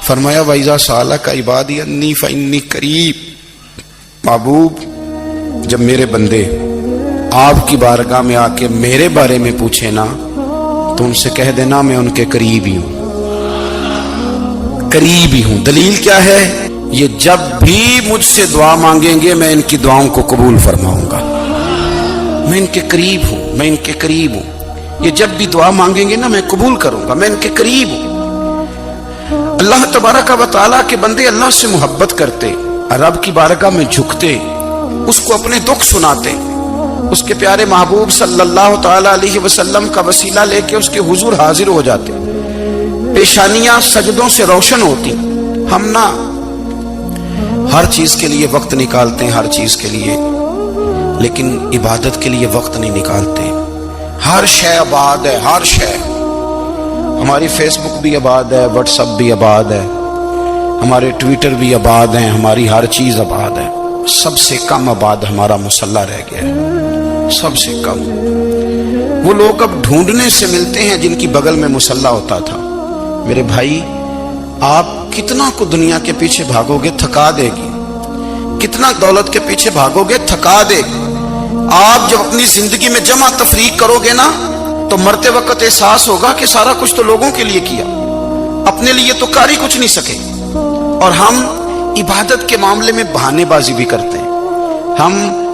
فرمایا وَإِذَا سَأَلَكَ عِبَادِي أَنِّي فَإِنِّي قَرِيب، محبوب جب میرے بندے آپ کی بارگاہ میں آ کے میرے بارے میں پوچھے نا تو ان سے کہہ دینا میں ان کے قریب ہی ہوں، قریب ہی ہوں۔ دلیل کیا ہے؟ یہ جب بھی مجھ سے دعا مانگیں گے میں ان کی دعاؤں کو قبول فرماؤں گا، میں ان کے قریب ہوں، میں ان کے قریب ہوں۔ یہ جب بھی دعا مانگیں گے نا میں قبول کروں گا، میں ان کے قریب ہوں۔ اللہ تبارک و تعالیٰ کے بندے اللہ سے محبت کرتے، رب کی بارگاہ میں جھکتے، اس کو اپنے دکھ سناتے، اس کے پیارے محبوب صلی اللہ تعالی علیہ وسلم کا وسیلہ لے کے اس کے حضور حاضر ہو جاتے، پیشانیاں سجدوں سے روشن ہوتی۔ ہم نہ ہر چیز کے لیے وقت نکالتے ہیں، ہر چیز کے لیے، لیکن عبادت کے لیے وقت نہیں نکالتے۔ ہر شے آباد ہے، ہر شے، ہماری فیس بک بھی آباد ہے، واٹس ایپ بھی آباد ہے، ہمارے ٹویٹر بھی آباد ہیں، ہماری ہر چیز آباد ہے۔ سب سے کم آباد ہمارا مصلی رہ گیا ہے، سب سے کم۔ وہ لوگ اب ڈھونڈنے سے ملتے ہیں جن کی بغل میں مصلی ہوتا تھا۔ میرے بھائی، آپ کتنا کو دنیا کے پیچھے بھاگو گے تھکا دے گی، کتنا دولت کے پیچھے بھاگو گے تھکا دے گی۔ آپ جب اپنی زندگی میں جمع تفریق کرو گے نا تو مرتے وقت احساس ہوگا کہ سارا کچھ تو لوگوں کے لیے کیا، اپنے لیے تو کر ہی کچھ نہیں سکے۔ اور ہم عبادت کے معاملے میں بہانے بازی بھی کرتے ہیں۔ ہم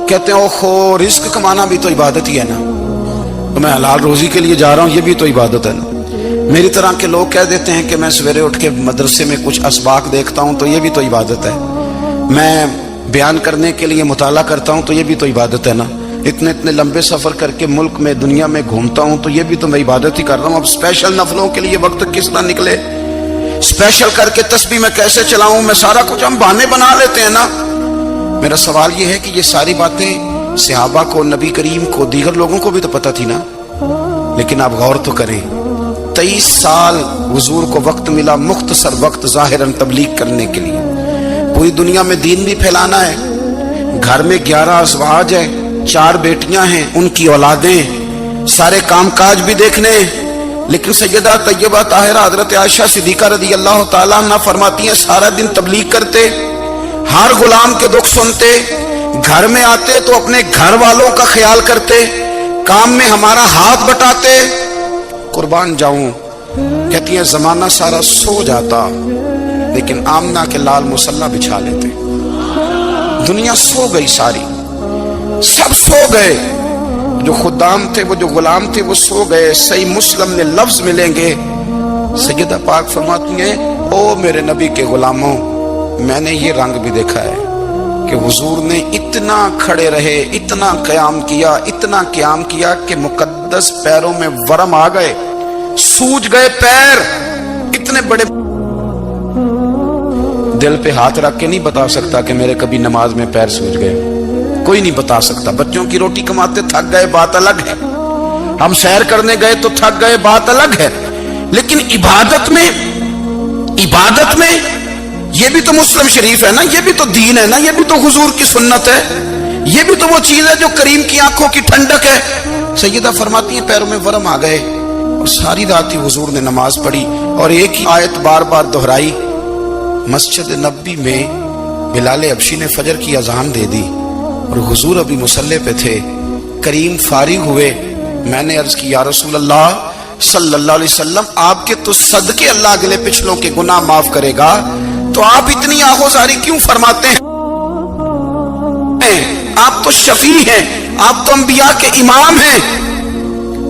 کہتے ہیں اوہو رزق کمانا بھی تو عبادت ہی ہے نا، تو میں حلال روزی کے لیے جا رہا ہوں، یہ بھی تو عبادت ہے نا۔ میری طرح کے لوگ کہہ دیتے ہیں کہ میں سویرے اٹھ کے مدرسے میں کچھ اسباق دیکھتا ہوں تو یہ بھی تو عبادت ہے، میں بیان کرنے کے لیے مطالعہ کرتا ہوں تو یہ بھی تو عبادت ہے نا، اتنے لمبے سفر کر کے ملک میں دنیا میں گھومتا ہوں تو یہ بھی تو میں عبادت ہی کر رہا ہوں۔ اب اسپیشل نفلوں کے لیے وقت کس طرح نکلے، اسپیشل کر کے تسبیح میں کیسے چلاؤں، میں سارا کچھ ہم بہانے بنا لیتے ہیں نا۔ میرا سوال یہ ہے کہ یہ ساری باتیں صحابہ کو، نبی کریم کو، دیگر لوگوں کو بھی تو پتہ تھی نا، لیکن آپ غور تو کریں، 23 سال حضور کو وقت ملا، مختصر وقت ظاہراً تبلیغ کرنے کے لیے، پوری دنیا میں دین بھی پھیلانا ہے۔ گھر میں 11 ازواج ہے، 4 بیٹیاں ہیں، ان کی اولادیں، سارے کام کاج بھی دیکھنے ہیں، لیکن سیدہ طیبہ طاہرہ حضرت عائشہ صدیقہ رضی اللہ تعالیٰ عنہ فرماتی ہیں سارا دن تبلیغ کرتے، ہر غلام کے دکھ سنتے، گھر میں آتے تو اپنے گھر والوں کا خیال کرتے، کام میں ہمارا ہاتھ بٹاتے۔ قربان جاؤں، کہتی ہیں زمانہ سارا سو جاتا لیکن آمنہ کے لال مصلی بچھا لیتے۔ دنیا سو گئی، ساری سب سو گئے، جو خدام تھے، وہ جو غلام تھے، وہ سو گئے۔ صحیح مسلم میں لفظ ملیں گے، سیدہ پاک فرماتی ہیں او میرے نبی کے غلاموں، میں نے یہ رنگ بھی دیکھا ہے کہ حضور نے اتنا کھڑے رہے، اتنا قیام کیا، اتنا قیام کیا کہ مقدس پیروں میں ورم آ گئے، سوج گئے پیر، اتنے بڑے۔ دل پہ ہاتھ رکھ کے نہیں بتا سکتا کہ میرے کبھی نماز میں پیر سوج گئے، کوئی نہیں بتا سکتا۔ بچوں کی روٹی کماتے تھک گئے، بات الگ ہے، ہم سیر کرنے گئے تو تھک گئے، بات الگ ہے، لیکن عبادت میں یہ بھی تو مسلم شریف ہے نا، یہ بھی تو دین ہے نا، یہ بھی تو حضور کی سنت ہے، یہ بھی تو وہ چیز ہے جو کریم کی آنکھوں کی ٹھنڈک ہے۔ سیدہ فرماتی ہیں پیروں میں ورم آ گئے، اور ساری رات ہی حضور نے نماز پڑھی اور ایک ہی آیت بار بار دہرائی۔ مسجد نبوی میں بلال حبشی نے فجر کی اذان دے دی اور حضور ابھی مصلی پہ تھے، کریم فارغ ہوئے۔ میں نے عرض کی یا رسول اللہ صلی اللہ علیہ وسلم، آپ کے تو صدقے اللہ اگلے پچھلوں کے گناہ معاف کرے گا، تو آپ اتنی آہوزاری کیوں فرماتے ہیں؟ آپ تو شفیع ہیں، آپ تو انبیاء کے امام ہیں۔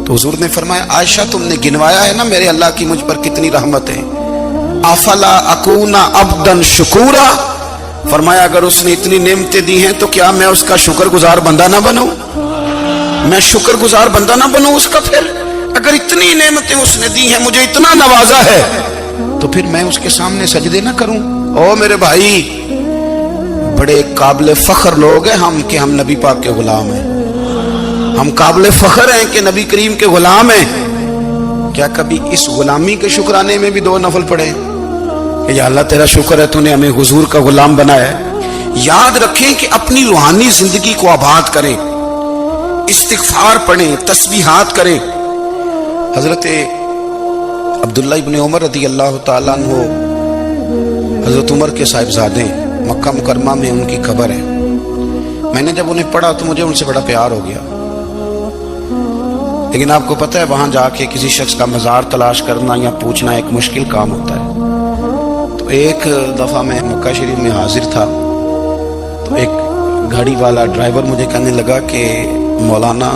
تو حضور نے فرمایا عائشہ تم نے گنوایا ہے نا میرے اللہ کی مجھ پر کتنی رحمت ہے، افلا اکون عبدا شکورا، فرمایا اگر اس نے اتنی نعمتیں دی ہیں تو کیا میں اس کا شکر گزار بندہ نہ بنوں، میں شکر گزار بندہ نہ بنوں اس کا؟ پھر اگر اتنی نعمتیں اس نے دی ہیں، مجھے اتنا نوازا ہے، تو پھر میں اس کے سامنے سجدے نہ کروں؟ او میرے بھائی، بڑے قابل فخر لوگ ہیں ہم کہ ہم نبی پاک کے غلام ہیں، ہم قابل فخر ہیں کہ نبی کریم کے غلام ہیں۔ کیا کبھی اس غلامی کے شکرانے میں بھی 2 نفل پڑھے کہ یا اللہ تیرا شکر ہے تو نے ہمیں حضور کا غلام بنایا ہے؟ یاد رکھیں کہ اپنی روحانی زندگی کو آباد کریں، استغفار پڑھیں، تسبیحات کریں۔ حضرت عبداللہ ابن عمر رضی اللہ تعالیٰ عنہ حضرت عمر کے صاحبزادے مکہ مکرمہ میں ان کی قبر ہے. میں نے جب انہیں پڑھا تو مجھے ان سے بڑا پیار ہو گیا. لیکن آپ کو پتہ ہے وہاں جا کے کسی شخص کا مزار تلاش کرنا یا پوچھنا ایک مشکل کام ہوتا ہے. تو ایک دفعہ میں مکہ شریف میں حاضر تھا تو ایک گاڑی والا ڈرائیور مجھے کہنے لگا کہ مولانا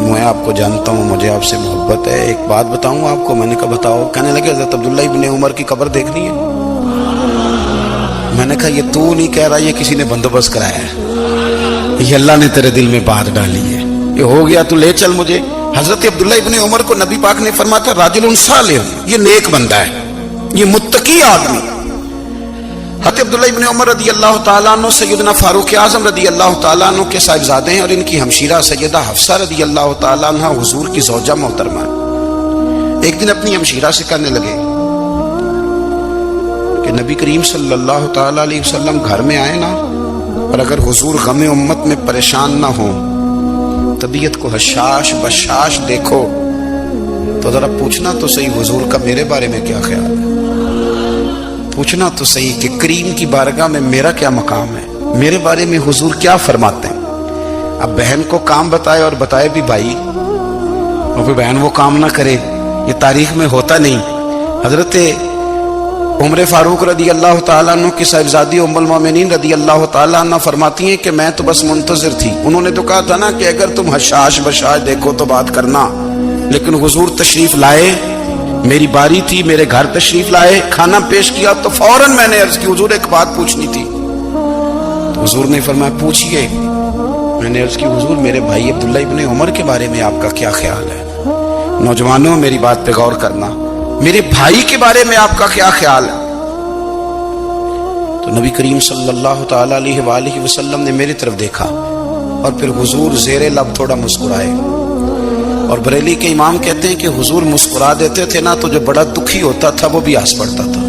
میں آپ کو جانتا ہوں, مجھے آپ سے محبت ہے, ایک بات بتاؤں آپ کو. میں نے کہا بتاؤ. کہنے لگے حضرت عبداللہ ابن عمر کی قبر دیکھنی ہے. میں نے کہا یہ تو نہیں کہہ رہا, یہ کسی نے بندوبست کرایا ہے, یہ اللہ نے تیرے دل میں بات ڈالی ہے, یہ ہو گیا تو لے چل مجھے. حضرت عبداللہ ابن عمر کو نبی پاک نے فرمایا تھا راجل صالح, یہ نیک بندہ ہے, یہ متقی آدمی. حضرت عبداللہ ابن عمر رضی اللہ تعالیٰ عنہ سیدنا فاروق اعظم رضی اللہ تعالیٰ عنہ کے صاحبزادے ہیں اور ان کی ہمشیرہ سیدہ حفصہ رضی اللہ تعالیٰ عنہ حضور کی زوجہ محترمہ. ایک دن اپنی ہمشیرہ سے کہنے لگے کہ نبی کریم صلی اللہ تعالیٰ علیہ وسلم گھر میں آئے نا, اور اگر حضور غم امت میں پریشان نہ ہوں, طبیعت کو حشاش بشاش دیکھو, تو ذرا پوچھنا تو صحیح حضور کا میرے بارے میں کیا خیال ہے. پوچھنا تو صحیح کہ کریم کی بارگاہ میں میرا کیا مقام ہے, میرے بارے میں حضور کیا فرماتے ہیں. اب بہن کو کام بتائے اور بتائے بھی بھائی, اور پھر بہن وہ کام نہ کرے, یہ تاریخ میں ہوتا نہیں. حضرت عمر فاروق رضی اللہ تعالیٰ عنہ کی صاحبزادی ام المومنین رضی اللہ تعالیٰ عنہ فرماتی ہیں کہ میں تو بس منتظر تھی. انہوں نے تو کہا تھا نا کہ اگر تم حشاش بشاش دیکھو تو بات کرنا, لیکن حضور تشریف لائے, میری باری تھی, میرے گھر تشریف لائے, کھانا پیش کیا تو فوراً میں نے عرض کی حضور ایک بات پوچھنی تھی. تو حضور نے فرمایا پوچھئے. میں نے عرض کی حضور میرے بھائی عبداللہ ابن عمر کے بارے میں آپ کا کیا خیال ہے. نوجوانوں میری بات پہ غور کرنا, میرے بھائی کے بارے میں آپ کا کیا خیال ہے. تو نبی کریم صلی اللہ تعالیٰ علیہ وآلہ وسلم نے میری طرف دیکھا اور پھر حضور زیر لب تھوڑا مسکرائے. اور بریلی کے امام کہتے ہیں کہ حضور مسکرا دیتے تھے نا تو جو بڑا دکھی ہوتا تھا وہ بھی ہنس پڑتا تھا.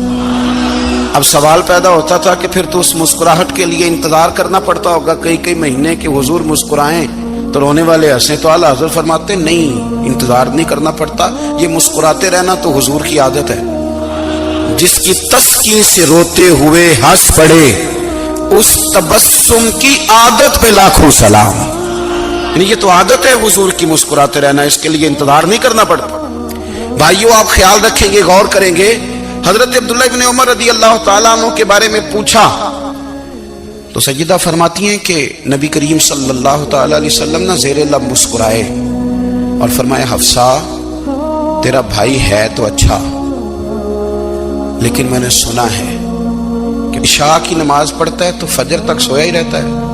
اب سوال پیدا ہوتا تھا کہ پھر تو اس مسکراہٹ کے لیے انتظار کرنا پڑتا ہوگا کئی مہینے کہ حضور مسکرائیں تو رونے والے ہنسیں. تو اعلیٰ حضرت فرماتے نہیں, انتظار نہیں کرنا پڑتا, یہ مسکراتے رہنا تو حضور کی عادت ہے. جس کی تسکین سے روتے ہوئے ہنس پڑے اس تبسم کی عادت پہ لاکھوں سلام. یعنی یہ تو عادت ہے حضور کی مسکراتے رہنا, اس کے لیے انتظار نہیں کرنا پڑتا. بھائیو آپ خیال رکھیں گے, غور کریں گے. حضرت عبداللہ ابن عمر رضی اللہ تعالیٰ عنہ کے بارے میں پوچھا تو سیدہ فرماتی ہیں کہ نبی کریم صلی اللہ تعالیٰ علیہ وسلم نے زیر لب مسکرائے اور فرمایا حفصہ تیرا بھائی ہے تو اچھا, لیکن میں نے سنا ہے کہ عشاء کی نماز پڑھتا ہے تو فجر تک سویا ہی رہتا ہے.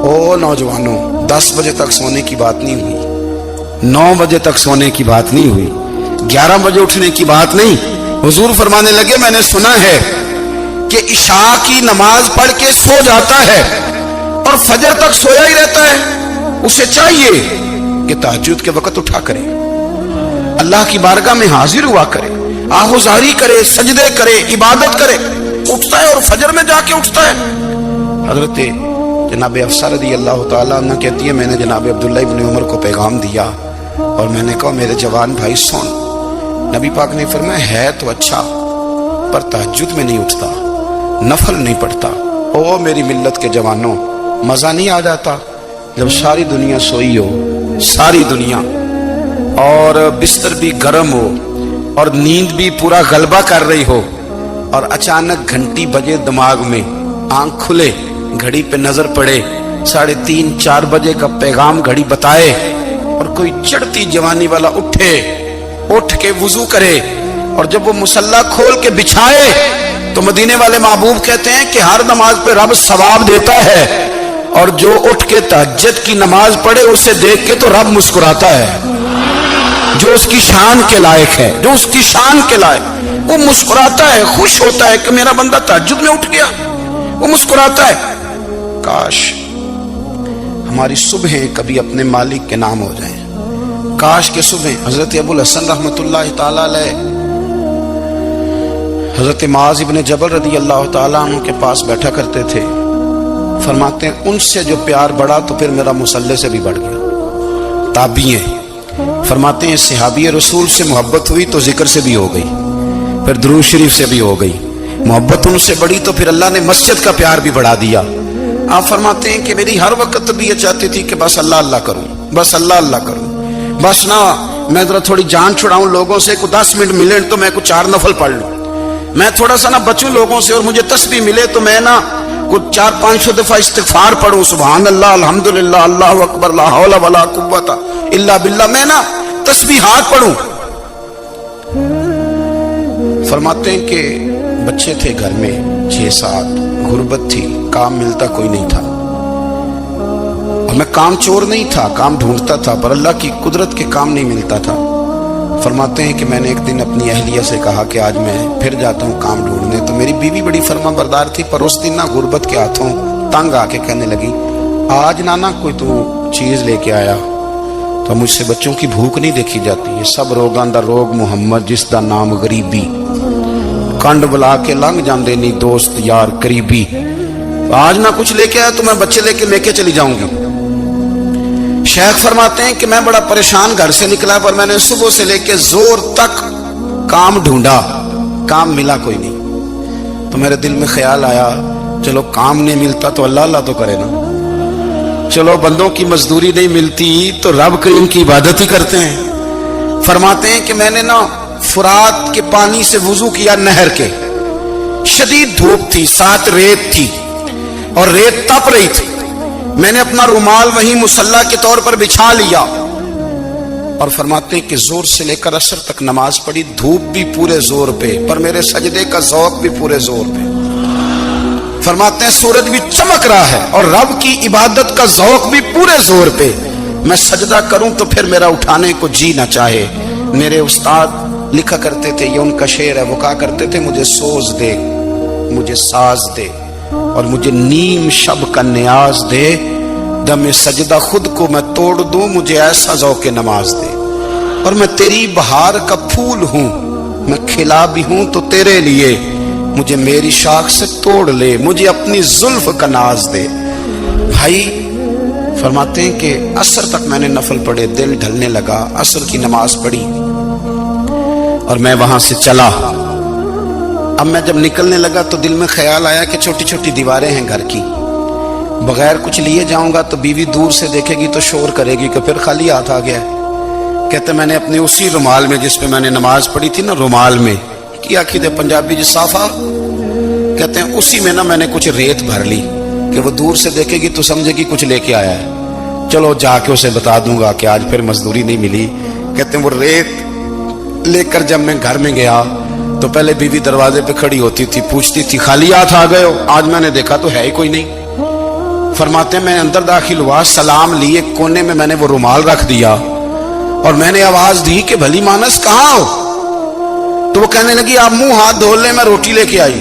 او نوجوانوں, 10 بجے تک سونے کی بات نہیں ہوئی, 9 بجے تک سونے کی بات نہیں ہوئی, 11 بجے اٹھنے کی بات نہیں. حضور فرمانے لگے میں نے سنا ہے کہ عشاء کی نماز پڑھ کے سو جاتا ہے اور فجر تک سویا ہی رہتا ہے, اسے چاہیے کہ تہجد کے وقت اٹھا کرے, اللہ کی بارگاہ میں حاضر ہوا کرے, آہوزاری کرے, سجدے کرے, عبادت کرے. اٹھتا ہے اور فجر میں جا کے اٹھتا ہے. حضرت جناب حفصہ رضی اللہ تعالیٰ عنہ کہتی ہے میں نے جناب عبداللہ ابن عمر کو پیغام دیا اور میں نے کہا میرے جوان بھائی سن. نبی پاک نے فرمایا ہے تو اچھا پر تہجد میں نہیں اٹھتا, نفل نہیں پڑھتا. او میری ملت کے جوانوں, مزہ نہیں آ جاتا جب ساری دنیا سوئی ہو, ساری دنیا, اور بستر بھی گرم ہو اور نیند بھی پورا غلبہ کر رہی ہو, اور اچانک گھنٹی بجے دماغ میں, آنکھ کھلے, گھڑی پہ نظر پڑے, 3:30 4 بجے کا پیغام گھڑی بتائے, اور کوئی چڑھتی جوانی والا اٹھ کے وضو کرے, اور جب وہ مصلی کھول کے بچھائے تو مدینے والے محبوب کہتے ہیں کہ ہر نماز پہ رب ثواب دیتا ہے, اور جو اٹھ کے تہجد کی نماز پڑھے اسے دیکھ کے تو رب مسکراتا ہے. جو اس کی شان کے لائق ہے, جو اس کی شان کے لائق, وہ مسکراتا ہے, خوش ہوتا ہے کہ میرا بندہ تہجد میں اٹھ گیا, وہ مسکراتا ہے. کاش ہماری صبحیں کبھی اپنے مالک کے نام ہو جائیں. کاش کے صبح حضرت ابو الحسن رحمۃ اللہ تعالیٰ علیہ حضرت معاذ ابن جبل رضی اللہ تعالیٰ عنہ کے پاس بیٹھا کرتے تھے. فرماتے ہیں ان سے جو پیار بڑھا تو پھر میرا مصلی سے بھی بڑھ گیا. تابعی ہیں, فرماتے ہیں صحابی رسول سے محبت ہوئی تو ذکر سے بھی ہو گئی, پھر درود شریف سے بھی ہو گئی, मोहब्बत उनसे बढ़ी तो फिर अल्लाह ने मस्जिद का प्यार भी बढ़ा दिया। आप फरमाते हैं कि मेरी हर वक्त तबीयत चाहती थी कि बस अल्लाह अल्लाह करूं, बस अल्लाह अल्लाह करूं, बस ना मैं जरा थोड़ी जान छुड़ाऊं लोगों से, को 10 मिनट मिले तो मैं कुछ 4 नफल पढ़ लूं, मैं थोड़ा सा ना बचूं लोगों से, और मुझे तस्बीह मिले तो मैं ना कुछ 400-500 दफा इस्तिगफार पढ़ूं, सुभान अल्लाह, अल्हम्दुलिल्लाह, अल्लाहु अकबर, ला हौला वला कुव्वता इल्ला बिल्लाह, मैं ना तस्बीहात पढ़ूं। फरमाते हैं कि बच्चे थे घर में 6-7, गुर्बत थी, काम मिलता कोई नहीं था, और मैं काम चोर नहीं था, काम ढूंढता था, पर अल्लाह की कुदरत के काम नहीं मिलता था। फरमाते हैं कि मैंने एक दिन अपनी अहलिया से कहा कि आज मैं फिर जाता हूँ काम ढूंढने, तो मेरी बीवी बड़ी फर्मा बरदार थी, पर उस दिन ना गुर्बत के हाथों तंग आके कहने लगी, आज ना कोई तू चीज लेके आया, तो मुझसे बच्चों की भूख नहीं देखी जाती, ये सब रोगां दा रोग मुहम्मद जिसदा नाम गरीबी, कंड बुला के लंघ जाते नहीं दोस्त यार करीबी, आज ना कुछ लेके आया तो मैं बच्चे लेके चली जाऊंगी। शेख फरमाते हैं कि मैं बड़ा परेशान घर से निकला, पर मैंने सुबह से लेके जोर तक काम ढूंढा, काम मिला कोई नहीं, तो मेरे दिल में ख्याल आया चलो काम नहीं मिलता तो अल्लाह अल्लाह तो करे ना, चलो बंदों की मजदूरी नहीं मिलती तो रब करीम की इबादत ही करते हैं। फरमाते हैं कि मैंने ना फुरात के पानी से वुजू किया, नहर के, शदीद धूप थी, साथ रेत थी और रेत तप रही थी, मैंने अपना रुमाल वहीं मुसल्ला के तौर पर बिछा लिया, और फरमाते हैं कि जोर से लेकर असर तक नमाज पढ़ी, धूप भी पूरे जोर पे, पर मेरे सजदे का ज़ौक़ भी पूरे जोर पे। फरमाते हैं सूरज भी चमक रहा है और रब की इबादत का ज़ौक़ भी पूरे जोर पे, मैं सजदा करूं तो फिर मेरा उठाने को जी ना चाहे। मेरे उस्ताद लिखा करते थे, ये उनका शेर है, वो कहा करते थे, मुझे सोज दे, मुझे साज दे, और मुझे नीम शब का न्याज दे, दमे सजदा खुद को मैं तोड़ दूं, मुझे ऐसा ज़ौक़े नमाज दे। और मैं तेरी बहार का फूल हूं, मैं खिला भी हूं तो तेरे लिए, मुझे मेरी शाख से तोड़ ले, मुझे अपनी जुल्फ का नाज दे। भाई फरमाते हैं कि असर तक मैंने नफल पढ़े, दिल ढलने लगा, असर की नमाज पढ़ी और मैं वहां से चला। अब मैं जब निकलने लगा तो दिल में ख्याल आया कि छोटी छोटी दीवारें हैं घर की, बगैर कुछ लिए जाऊंगा तो बीवी दूर से देखेगी तो शोर करेगी कि फिर खाली हाथ आ गया। कहते मैंने अपने उसी रुमाल में जिस पे मैंने नमाज पढ़ी थी ना, रुमाल में की आखी दे पंजाबी जी साफा कहते हैं, उसी में ना मैंने कुछ रेत भर ली कि वो दूर से देखेगी तो समझेगी कुछ लेके आया है, चलो जाके उसे बता दूंगा कि आज फिर मजदूरी नहीं मिली। कहते हैं वो रेत लेकर जब मैं घर में गया तो पहले बीवी दरवाजे पे खड़ी होती थी, पूछती थी खाली हाथ आ गए हो, आज मैंने देखा तो है ही कोई नहीं। फरमाते हैं मैं अंदर दाखिल हुआ, सलाम लिए, कोने में मैंने वो रुमाल रख दिया और मैंने आवाज दी कि भली मानस कहाँ हो, तो वो कहने लगी आप मुंह हाथ धो ले, मैं रोटी लेके आई।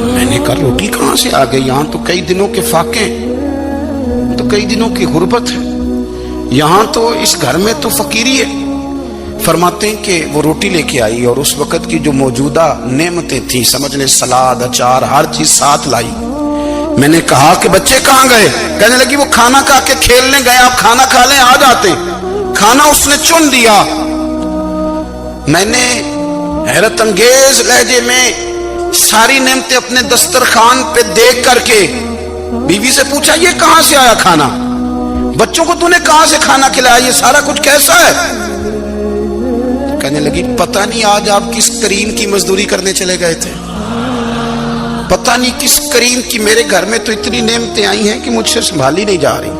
मैंने कहा रोटी कहां से आ गई, यहां तो कई दिनों के फाके, तो कई दिनों की गुर्बत है, यहां तो इस घर में तो फकीरी है। फरमाते हैं कि वो रोटी लेके आई और उस वक्त की जो मौजूदा नेमतें थी, समझ ले सलाद अचार हर चीज साथ लाई। मैंने कहा कि बच्चे कहां गए, कहने लगी वो खाना खा के खेलने गए, आप खाना खा लें आ जाते। खाना उसने चुन दिया। मैंने हैरत अंगेज लहजे में सारी नेमतें अपने दस्तरखान पे देख करके बीवी से पूछा ये कहां से आया खाना, बच्चों को तूने कहां से खाना खिलाया, ये सारा कुछ कैसा है। कहने लगी पता नहीं आज आप किस करीम की मजदूरी करने चले गए थे, पता नहीं किस करीम की, मेरे घर में तो इतनी नेमतें आई हैं कि मुझसे संभाली नहीं जा रही,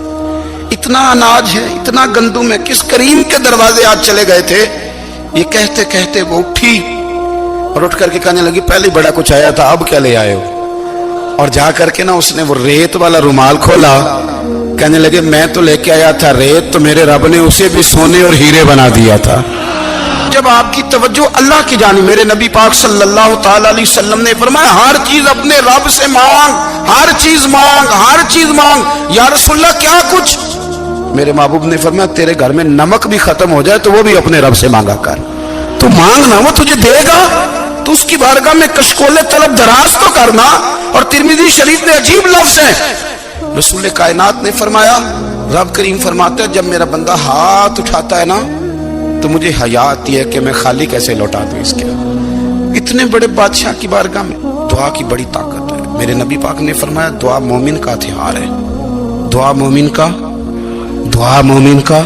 इतना अनाज है, इतना गंदुम है, किस करीम के दरवाजे आज चले गए थे। ये कहते कहते वो उठी और उठ करके कहने लगी पहले बड़ा कुछ आया था, अब क्या ले आए हो। और जा करके ना उसने वो रेत वाला रुमाल खोला, कहने लगे मैं तो लेके आया था रेत, तो मेरे रब ने उसे भी सोने और हीरे बना दिया था। जब आपकी तवज्जो अल्लाह की जानी, मेरे नबी पाक सल्लल्लाहु ताला अलैहि वसल्लम ने फरमाया हर चीज अपने रब से मांग, हर चीज मांग, हर चीज मांग। या रसूलल्लाह क्या कुछ, मेरे महबूब ने फरमाया तेरे घर में नमक भी खत्म हो जाए तो वो भी अपने रब से मांगा कर, तो मांगना वो तुझे देगा, तो उसकी बारगाह में कशकोले तलब दराज तो करना। और तिरमिजी शरीफ में अजीब लफ्ज है, रसूल कायनात ने फरमाया, रब करीम फरमाते हैं जब मेरा बंदा हाथ उठाता है ना तो मुझे हया आती है कि मैं खाली कैसे लौटा दूं इसके, इतने बड़े बादशाह की बारगाह में दुआ की बड़ी ताकत है। मेरे नबी पाक ने फरमाया दुआ मोमिन का हथियार है। दुआ मोमिन का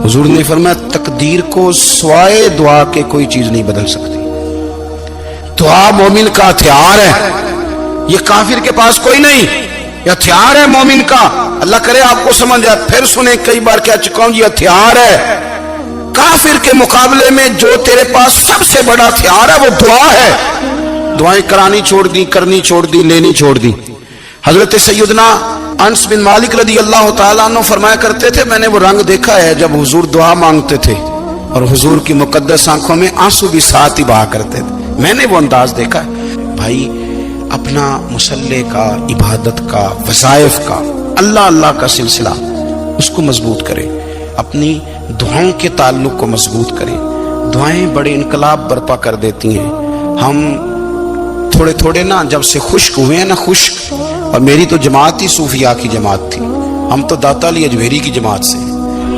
हुजूर ने फरमाया तकदीर को सिवाय दुआ के कोई चीज नहीं बदल सकती। दुआ मोमिन का हथियार है, ये काफिर के पास कोई नहीं, ये हथियार है मोमिन का। अल्लाह करे आपको समझ आए। फिर सुने, कई बार कह चुका हूं, ये हथियार है। काफिर के मुकाबले में जो तेरे पास सबसे बड़ा हथियार है वो दुआ है। दुआएं करानी छोड़ दी, करनी छोड़ दी, लेनी छोड़ दी। हजरत सैयदना अनस बिन मालिक रदी अल्लाह तआला अन्हु फरमाया करते थे, मैंने वो रंग देखा है जब हुजूर दुआ मांगते थे और हुजूर की मुकद्दस आंखों में आंसू भी साथ ही बहा करते थे। मैंने वो अंदाज देखा है। भाई अपना मुसल्ले का, इबादत का, वज़ाइफ का, अल्लाह अल्लाह का सिलसिला उसको मजबूत करें। अपनी दुआओं के ताल्लुक को मजबूत करें। दुआएं बड़े इनकलाब बर्पा कर देती हैं। हम थोड़े थोड़े ना जब से खुश्क हुए हैं ना, खुश्क, और मेरी तो जमात ही सूफिया की जमात थी। हम तो दाता अली अजमेरी की जमात से,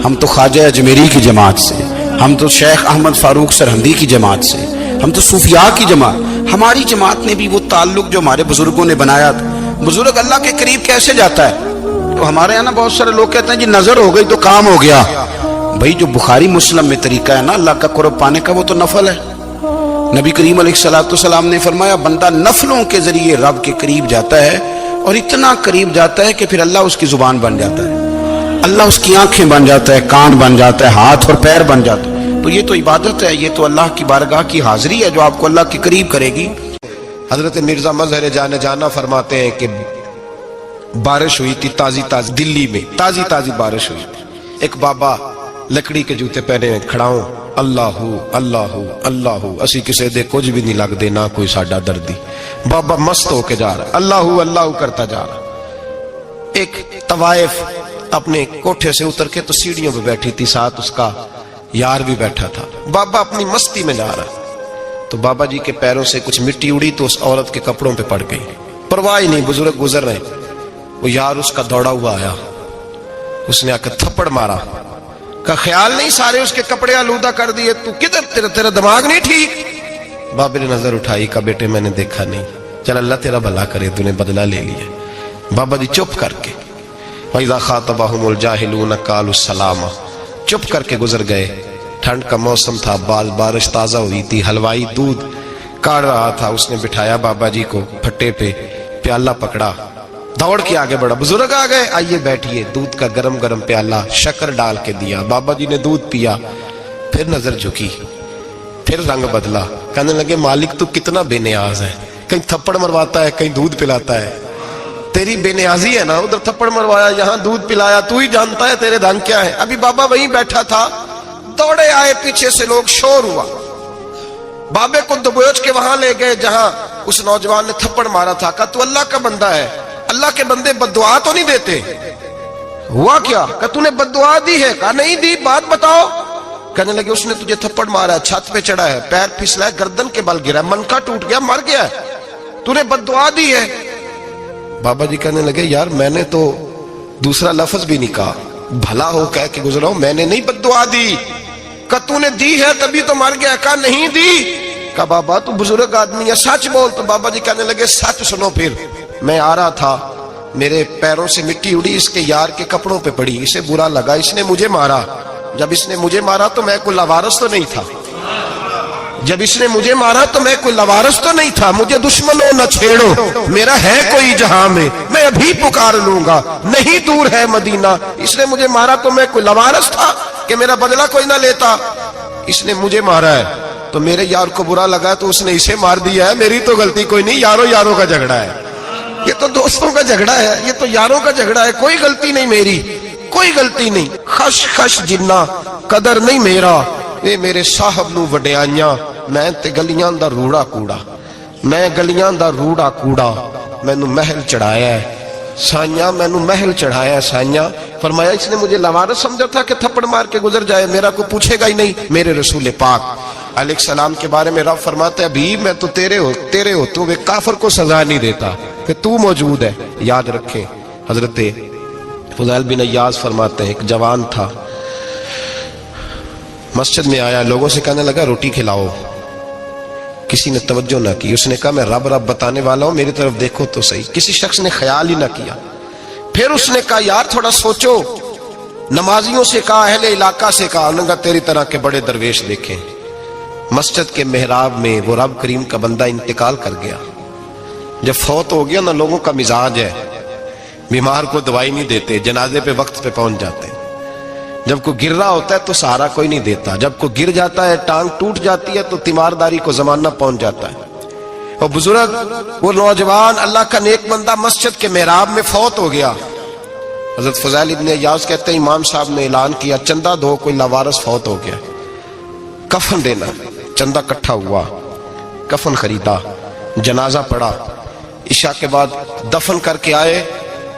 हम तो ख्वाजा अजमेरी की जमात से, हम तो शेख अहमद फारूक सरहंदी की जमात से, हम तो सूफिया की जमात। हमारी जमात ने भी वो ताल्लुक जो हमारे बुजुर्गों ने बनाया था। बुजुर्ग अल्लाह के करीब कैसे जाता है? तो हमारे यहाँ ना बहुत सारे लोग कहते हैं जी नजर हो गई तो काम हो गया। भाई जो बुखारी मुस्लिम में तरीका है ना अल्लाह का कुर्ब पाने का, वो तो नफल है। नबी करीम अलैहिस्सलाम ने फरमाया बंदा नफलों के जरिए रब के करीब जाता है और इतना करीब जाता है कि फिर अल्लाह उसकी जुबान बन जाता है, अल्लाह उसकी आंखें बन जाता है, कान बन जाता है, हाथ और पैर बन जाता है। तो ये तो इबादत है, ये तो अल्लाह की बारगाह की हाजिरी है जो आपको अल्लाह के करीब करेगी। हजरत मिर्जा मजहर जाना फरमाते हैं कि बारिश हुई थी ताजी ताजी, दिल्ली में ताजी ताजी बारिश हुई थी। एक बाबा लकड़ी के जूते पहने खड़ाओ, अल्लाहू अल्लाहू अल्लाहू, असी किसी दे कुछ भी नहीं लगते, ना कोई साडा दर्दी। बाबा मस्त होके जा रहा, अल्लाहू अल्लाहू करता जा रहा। एक तवाइफ अपने कोठे से उतर के तो सीढ़ियों पे बैठी थी, साथ उसका यार भी बैठा था। बाबा अपनी मस्ती में जा रहा, तो बाबा जी के पैरों से कुछ मिट्टी उड़ी तो उस औरत के कपड़ों पे पड़ गई। परवाह ही नहीं, बुजुर्ग गुजर रहे। वो यार उसका दौड़ा हुआ आया, उसने आकर थप्पड़ मारा, का ख्याल नहीं सारे उसके कपड़े आलूदा कर दिए, तू किधर, तेरा दिमाग नहीं ठीक। बाबे ने नजर उठाई, का बेटे मैंने देखा नहीं, चल अल्लाह तेरा भला करे, तूने बदला ले लिया। बाबा जी चुप करके, वइज़ा ख़ातबहुमुल जाहिलून क़ालू सलामा, चुप करके गुजर गए। ठंड का मौसम था, बारिश ताजा हुई थी, हलवाई दूध काढ़ रहा था, उसने बिठाया बाबा जी को फट्टे पे, प्याला पकड़ा, दौड़ के आगे बढ़ा। बुजुर्ग आ गए, आइए बैठिए। दूध का गरम गरम प्याला शक्कर डाल के दिया, बाबा जी ने दूध पिया। फिर नजर झुकी, फिर रंग बदला, कहने लगे मालिक तू कितना बेनियाज है, कहीं थप्पड़ मरवाता है, कहीं दूध पिलाता है। तेरी बेनियाजी है ना, उधर थप्पड़ मरवाया, यहाँ दूध पिलाया, तू ही जानता है तेरे रंग क्या है। अभी बाबा वहीं बैठा था, दौड़े आए, पीछे से लोग, शोर हुआ, बाबे को दबोच के वहां ले गए जहां उस नौजवान ने थप्पड़ मारा था। कहा तू अल्लाह का बंदा है, अल्लाह के बंदे बद्दुआ तो नहीं देते। हुआ क्या? कहा तूने बद्दुआ दी है? कहा नहीं दी, बात बताओ। कहने लगे उसने तुझे थप्पड़ मारा, छत पे चढ़ा है, पैर फिसला है, गर्दन के बल गिरा, मनका टूट गया, मर गया, तूने बद्दुआ दी है। बाबा जी कहने लगे यार मैंने तो दूसरा लफ्ज भी नहीं कहा, भला हो कह के गुजरा हूं, मैंने नहीं बद्दुआ दी। कहा तूने दी है तभी तो मर गया। कहा नहीं दी। कहा बाबा तू बुजुर्ग आदमी है, सच बोल। तो बाबा जी कहने लगे सच सुनो। फिर मैं आ रहा था, मेरे पैरों से मिट्टी उड़ी, इसके यार के कपड़ों पे पड़ी, इसे बुरा लगा, इसने मुझे मारा। जब इसने मुझे मारा तो मैं कोई लवारस तो नहीं था, जब इसने मुझे मारा तो मैं कोई लवारस तो नहीं था। मुझे दुश्मनों न छेड़ो, मेरा है कोई जहां में, मैं अभी पुकार लूंगा, नहीं दूर है मदीना। इसने मुझे मारा तो मैं कोई लवारस था कि मेरा बदला कोई ना लेता। इसने मुझे मारा है तो मेरे यार को बुरा लगा तो उसने इसे मार दिया है, मेरी तो गलती कोई नहीं, यारों यारों का झगड़ा है, ये तो दोस्तों का झगड़ा है, ये तो यारों का झगड़ा है, कोई गलती नहीं मेरी, कोई गलती नहीं। खश खश जिन्ना कदर नहीं मेरा, ये मेरे साहब नू वडियाइयां, मैं ते गलियां दा रूड़ा कूड़ा, मैं गलियां दा रूड़ा कूड़ा, मैनू महल चढ़ाया है साइया, मैनू महल चढ़ाया है साइया। फरमाया इसने मुझे लवारस समझा था कि थप्पड़ मार के गुजर जाए, मेरा को पूछेगा ही नहीं। मेरे रसूल पाक अलैहिस्सलाम के बारे में रब फरमाता है भी मैं तो तेरे हो तो वे काफर को सजा नहीं देता कि तू मौजूद है। याद रखें, हजरत फुज़ैल बिन अय्याज़ फरमाते हैं एक जवान था, मस्जिद में आया, लोगों से कहने लगा रोटी खिलाओ। किसी ने तवज्जो ना की। उसने कहा मैं रब रब बताने वाला हूं, मेरी तरफ देखो तो सही। किसी शख्स ने ख्याल ही ना किया। फिर उसने कहा यार थोड़ा सोचो। नमाजियों से कहा, अहले इलाका से कहा, उन्होंने कहा तेरी तरह के बड़े दरवेश देखे। मस्जिद के मेहराब में वो रब करीम का बंदा इंतकाल कर गया। जब फौत हो गया ना, लोगों का मिजाज है, बीमार को दवाई नहीं देते, जनाजे पे वक्त पे पहुंच जाते हैं। जब कोई गिर रहा होता है तो सहारा कोई नहीं देता, जब कोई गिर जाता है, टांग टूट जाती है, तो तीमारदारी को जमाना पहुंच जाता है। और बुजुर्ग, वो नौजवान अल्लाह का नेक बंदा मस्जिद के मेहराब में फौत हो गया। हजरत फज़ैल इब्न अय्याज़ कहते हैं इमाम साहब ने ऐलान किया चंदा दो, कोई लावारिस फौत हो गया, कफन देना। चंदा इकट्ठा हुआ, कफन खरीदा, जनाजा पड़ा, इशा के बाद दफन करके आए।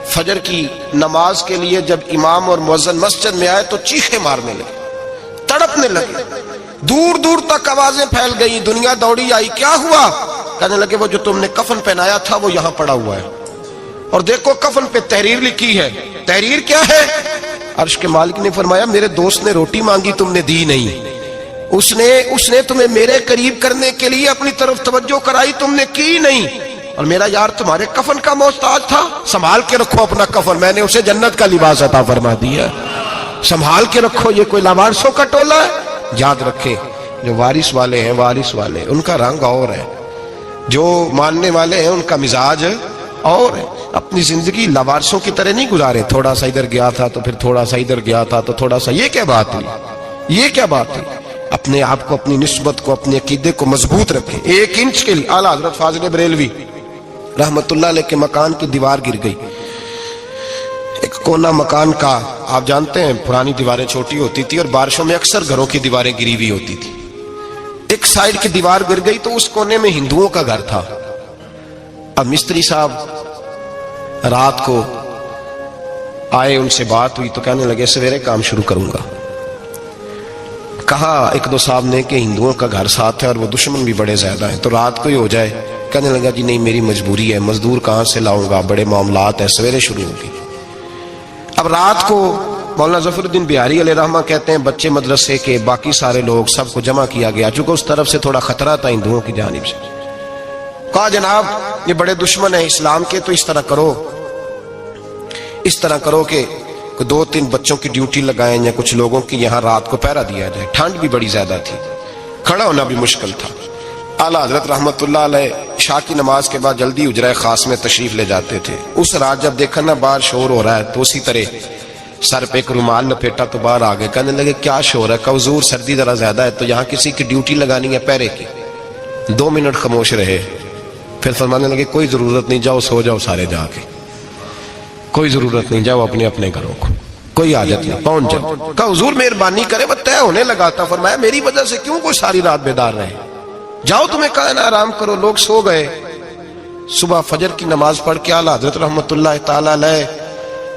फजर की नमाज के लिए जब इमाम और मुअज्जिन मस्जिद में आए तो चीखें मारने लगे, तड़पने लगे, दूर दूर तक आवाजें फैल गई। दुनिया दौड़ी आई, क्या हुआ? कहने लगे वो जो तुमने कफन पहनाया था वो यहां पड़ा हुआ है, और देखो कफन पे तहरीर लिखी है। तहरीर क्या है? अर्श के मालिक ने फरमाया मेरे दोस्त ने रोटी मांगी, तुमने दी नहीं। उसने तुम्हें मेरे करीब करने के लिए अपनी तरफ तवज्जो कराई, तुमने की नहीं। और मेरा यार तुम्हारे कफन का मोहताज था, संभाल के रखो अपना कफन, मैंने उसे जन्नत का लिबास अता फरमा दिया, संभाल के रखो। ये कोई लावारिसों का टोला है? याद रखें, जो वारिस वाले हैं, वारिस वाले उनका रंग और है, जो मानने वाले हैं उनका मिजाज और है। अपनी जिंदगी लावारिसों की तरह नहीं गुजारे, थोड़ा सा इधर गया था तो फिर थोड़ा सा इधर गया था तो थोड़ा सा। ये क्या बात हुई? ये क्या बात हुई? अपने आप को, अपनी निस्बत को, अपने अकीदे को मजबूत रखें। 1 इंच के लिए आला हजरत फाजिल बरेलवी रहमतुल्लाह अलैह के मकान की दीवार गिर गई। एक कोना मकान का, आप जानते हैं पुरानी दीवारें छोटी होती थी और बारिशों में अक्सर घरों की दीवारें गिरी हुई होती थी। एक साइड की दीवार गिर गई तो उस कोने में हिंदुओं का घर था। अब मिस्त्री साहब रात को आए, उनसे बात हुई तो कहने लगे सवेरे काम शुरू करूंगा। कहा 1-2 साहब ने कि हिंदुओं का घर साथ है और वो दुश्मन भी बड़े ज्यादा हैं, तो रात को ही हो जाए। कहने लगा जी नहीं, मेरी मजबूरी है, मजदूर कहां से लाऊंगा, बड़े मामलात है, सवेरे शुरू होगी। अब रात को मौलाना ज़फरुद्दीन बिहारी अलैहि रहमा कहते हैं बच्चे मदरसे के, बाकी सारे लोग, सबको जमा किया गया, चूंकि उस तरफ से थोड़ा खतरा था हिंदुओं की जानिब से। कहा जनाब ये बड़े दुश्मन है इस्लाम के, तो इस तरह करो कि 2-3 बच्चों की ड्यूटी लगाएं या कुछ लोगों की यहाँ रात को पहरा दिया जाए। ठंड भी बड़ी ज्यादा थी, खड़ा होना भी मुश्किल था। आला हजरत रहमतुल्लाह अलैह शाह की नमाज के बाद जल्दी उजरा खास में तशरीफ ले जाते थे। उस रात जब देखा ना बाहर शोर हो रहा है तो उसी तरह सर पे एक रुमाल लपेटा तो बाहर आ गए। कहने लगे क्या शोर है? कहा हुजूर सर्दी जरा ज्यादा है तो यहाँ किसी की ड्यूटी लगानी है पहरे की। 2 मिनट खामोश रहे, फिर फरमाने लगे कोई जरूरत नहीं, जाओ सो जाओ सारे जाके, कोई जरूरत नहीं, जाओ अपने अपने घरों को, कोई आदत नहीं, पहुंच जाओ। कहा हुजूर मेहरबानी करे, मैं तय होने लगा था। फरमाया मेरी वजह से क्यों कोई सारी रात बेदार रहे, जाओ तुम्हें कहा ना आराम करो। लोग सो गए। सुबह फजर की नमाज पढ़ के आला हजरत रहमतुल्लाह ताला अलैह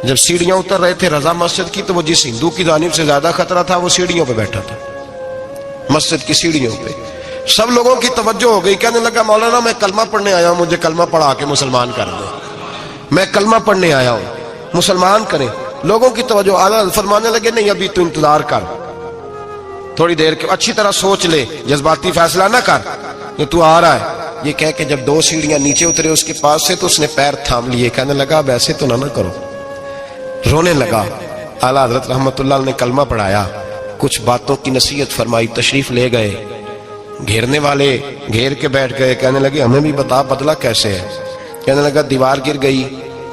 जब सीढ़ियां उतर रहे थे रजा मस्जिद की, तो वो जिस हिंदू की जानिब से ज्यादा खतरा था वो सीढ़ियों पे बैठा था, मस्जिद की सीढ़ियों पे। सब लोगों की तवज्जो हो गई। कहने लगा मौलाना मैं कलमा पढ़ने आया हूं, मुझे कलमा पढ़ा के मुसलमान कर दो, मैं कलमा पढ़ने आया हूं, मुसलमान करें। लोगों की तवज्जो, आला फरमाने लगे नहीं अभी तू इंतजार कर, थोड़ी देर के, अच्छी तरह सोच ले, जज्बाती फैसला ना कर, ये तू आ रहा है। ये कह के जब 2 सीढ़ियां नीचे उतरे उसके पास से तो उसने पैर थाम लिए। कहने लगा अब ऐसे तो ना करो, रोने लगा। आला हजरत रहमतुल्लाह ने कलमा पढ़ाया, कुछ बातों की नसीहत फरमाई, तशरीफ ले गए। घेरने वाले घेर के बैठ गए। कहने लगे हमें भी बता बदला कैसे है। कहने लगा दीवार गिर गई,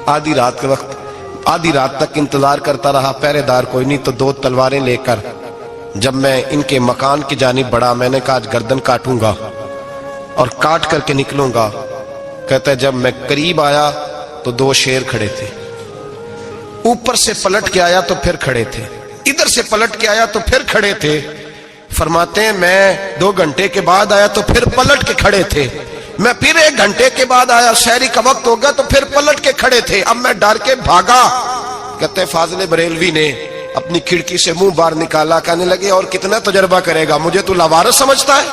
आधी रात के वक्त, आधी रात तक इंतजार करता रहा, पहरेदार कोई नहीं, तो 2 तलवारें लेकर जब मैं इनके मकान की जानिब बढ़ा, मैंने कहा आज गर्दन काटूंगा और काट करके निकलूंगा। कहता है जब मैं करीब आया तो 2 शेर खड़े थे, ऊपर से पलट के आया तो फिर खड़े थे, इधर से पलट के आया तो फिर खड़े थे। फरमाते हैं मैं 2 घंटे के बाद आया तो फिर पलट के खड़े थे, मैं फिर 1 घंटे के बाद आया, शहरी का वक्त हो गया तो फिर पलट के खड़े थे। अब मैं डर के भागा। कहते हैं फाजिल बरेलवी ने अपनी खिड़की से मुंह बाहर निकाला। कहने लगे और कितना तजर्बा करेगा, मुझे तू लावारिस समझता है,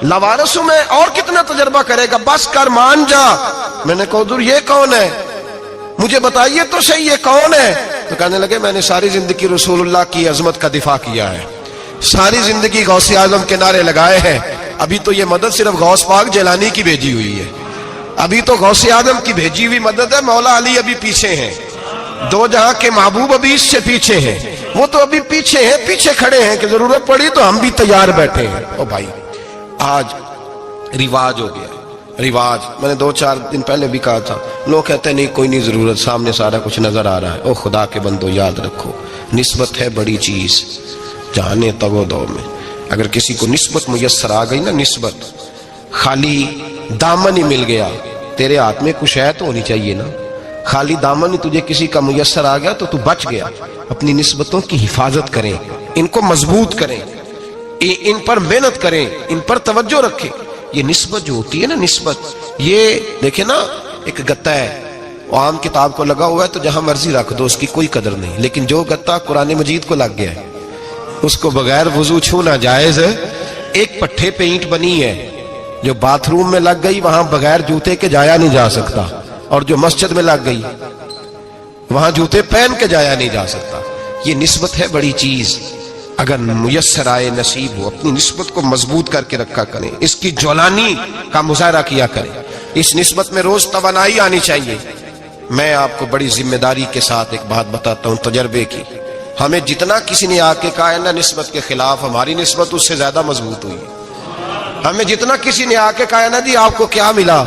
लावारिस हूं मैं, और कितना तजर्बा करेगा, बस कर मान जा। मैंने कहा हुजूर ये कौन है, मुझे बताइए तो सही ये कौन है। तो कहने लगे मैंने सारी जिंदगी रसूलुल्लाह की अजमत का दिफा किया है, सारी जिंदगी गौसे आजम के नारे लगाए हैं, ابھی تو یہ مدد صرف غوث پاک جیلانی کی بھیجی ہوئی ہے، ابھی تو غوث آدم کی بھیجی ہوئی مدد ہے، مولا علی ابھی پیچھے ہیں، دو جہاں کے محبوب ابھی اس سے پیچھے ہیں، وہ تو ابھی پیچھے ہیں، پیچھے کھڑے ہیں کہ ضرورت پڑی تو ہم بھی تیار بیٹھے ہیں۔ او بھائی آج رواج ہو گیا، رواج، میں نے 2-4 دن پہلے بھی کہا تھا، لوگ کہتے ہیں نہیں کوئی نہیں ضرورت، سامنے سارا کچھ نظر آ رہا ہے۔ او خدا کے بندو یاد رکھو، نسبت ہے بڑی چیز، جانے تگو دو میں، اگر کسی کو نسبت میسر آ گئی نا، نسبت، خالی دامن ہی مل گیا، تیرے ہاتھ میں کچھ ہے تو ہونی چاہیے نا، خالی دامن ہی تجھے کسی کا میسر آ گیا تو بچ گیا۔ اپنی نسبتوں کی حفاظت کریں، ان کو مضبوط کریں، ان پر محنت کریں، ان پر توجہ رکھیں۔ یہ نسبت جو ہوتی ہے نا، نسبت، یہ دیکھیں نا، ایک گتا ہے وہ عام کتاب کو لگا ہوا ہے تو جہاں مرضی رکھ دو، اس کی کوئی قدر نہیں، لیکن جو گتا قرآن مجید کو لگ گیا ہے اس کو بغیر وضو چھونا جائز ہے۔ ایک پٹھے پہ اینٹ بنی ہے، جو باتھ روم میں لگ گئی وہاں بغیر جوتے کے جایا نہیں جا سکتا، اور جو مسجد میں لگ گئی وہاں جوتے پہن کے جایا نہیں جا سکتا۔ یہ نسبت ہے بڑی چیز، اگر میسر آئے، نصیب ہو، اپنی نسبت کو مضبوط کر کے رکھا کریں، اس کی جولانی کا مظاہرہ کیا کریں، اس نسبت میں روز توانائی آنی چاہیے۔ میں آپ کو بڑی ذمہ داری کے ساتھ ایک بات بتاتا ہوں تجربے کی، ہمیں جتنا کسی نے آ کے کہا ہے نا نسبت کے خلاف، ہماری نسبت اس سے زیادہ مضبوط ہوئی ہے۔ ہمیں جتنا کسی نے آ کے کہا ہے نا جی آپ کو کیا ملا،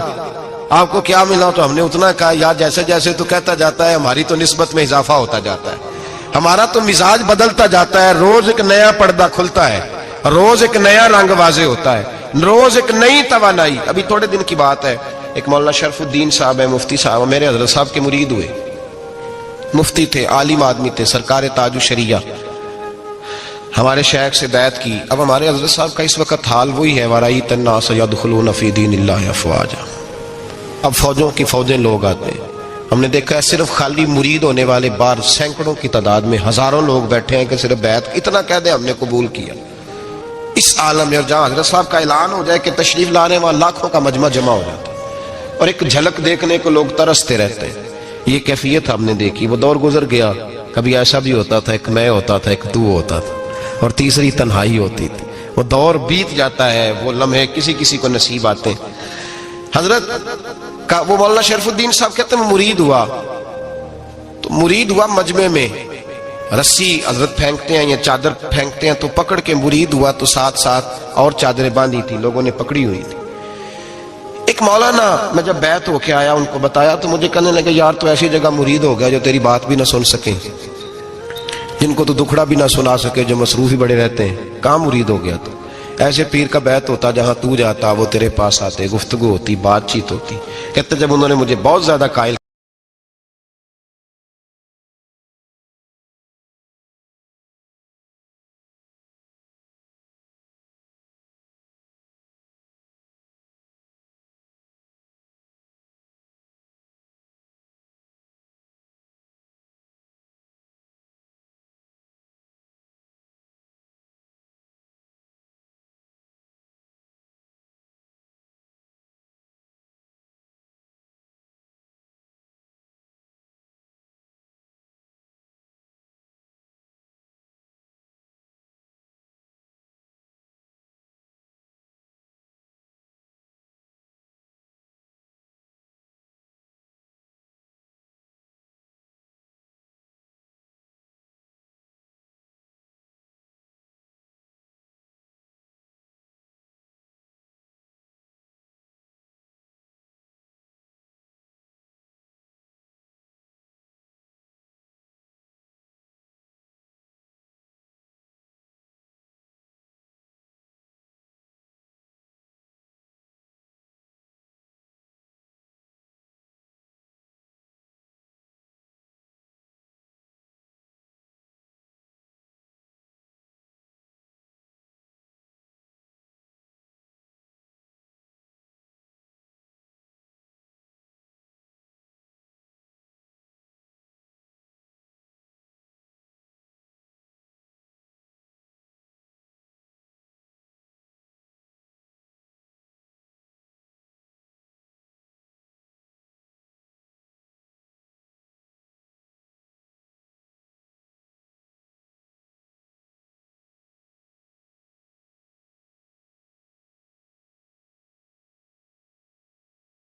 آپ کو کیا ملا، تو ہم نے اتنا کہا یار جیسے جیسے تو کہتا جاتا ہے ہماری تو نسبت میں اضافہ ہوتا جاتا ہے، ہمارا تو مزاج بدلتا جاتا ہے، روز ایک نیا پردہ کھلتا ہے، روز ایک نیا رنگ واضح ہوتا ہے، روز ایک نئی توانائی۔ ابھی تھوڑے دن کی بات ہے، ایک مولانا شرف الدین صاحب ہے، مفتی صاحب، میرے حضرت صاحب کے مرید ہوئے، مفتی تھے، عالم آدمی تھے، سرکار تاج الشریعہ، ہمارے شیخ سے بیعت کی۔ اب ہمارے حضرت صاحب کا اس وقت حال وہی ہے، وَرَأَيْتَ النَّاسَ يَدْخُلُونَ فِي دِينِ اللَّهِ أَفْوَاجًا، اب فوجوں کی فوجیں لوگ آتے ہیں۔ ہم نے دیکھا ہے صرف خالی مرید ہونے والے بار سینکڑوں کی تعداد میں ہزاروں لوگ بیٹھے ہیں کہ صرف بیعت اتنا کہہ دیں ہم نے قبول کیا۔ اس عالم میں جہاں حضرت صاحب کا اعلان ہو جائے کہ تشریف لانے وہاں لاکھوں کا مجمع جمع ہو جاتا ہے، اور ایک جھلک دیکھنے کو لوگ ترستے رہتے ہیں۔ یہ کیفیت ہم نے دیکھی، وہ دور گزر گیا، کبھی ایسا بھی ہوتا تھا ایک میں ہوتا تھا، ایک تو ہوتا تھا، اور تیسری تنہائی ہوتی تھی۔ وہ دور بیت جاتا ہے، وہ لمحے کسی کسی کو نصیب آتے ہیں۔ حضرت کا وہ مولانا شرف الدین صاحب کہتے ہیں مرید ہوا، تو مرید ہوا مجمع میں، رسی حضرت پھینکتے ہیں یا چادر پھینکتے ہیں تو پکڑ کے مرید ہوا، تو ساتھ ساتھ اور چادریں باندھی تھی، لوگوں نے پکڑی ہوئی تھی۔ ایک مولانا، میں جب بیعت ہو کے آیا ان کو بتایا تو مجھے کہنے لگے یار تو ایسی جگہ مرید ہو گیا جو تیری بات بھی نہ سن سکیں، جن کو تو دکھڑا بھی نہ سنا سکے، جو مصروف ہی بڑے رہتے ہیں، کہاں مرید ہو گیا؟ تو ایسے پیر کا بیعت ہوتا جہاں تو جاتا وہ تیرے پاس آتے، گفتگو ہوتی، بات چیت ہوتی۔ کہتے جب انہوں نے مجھے بہت زیادہ قائل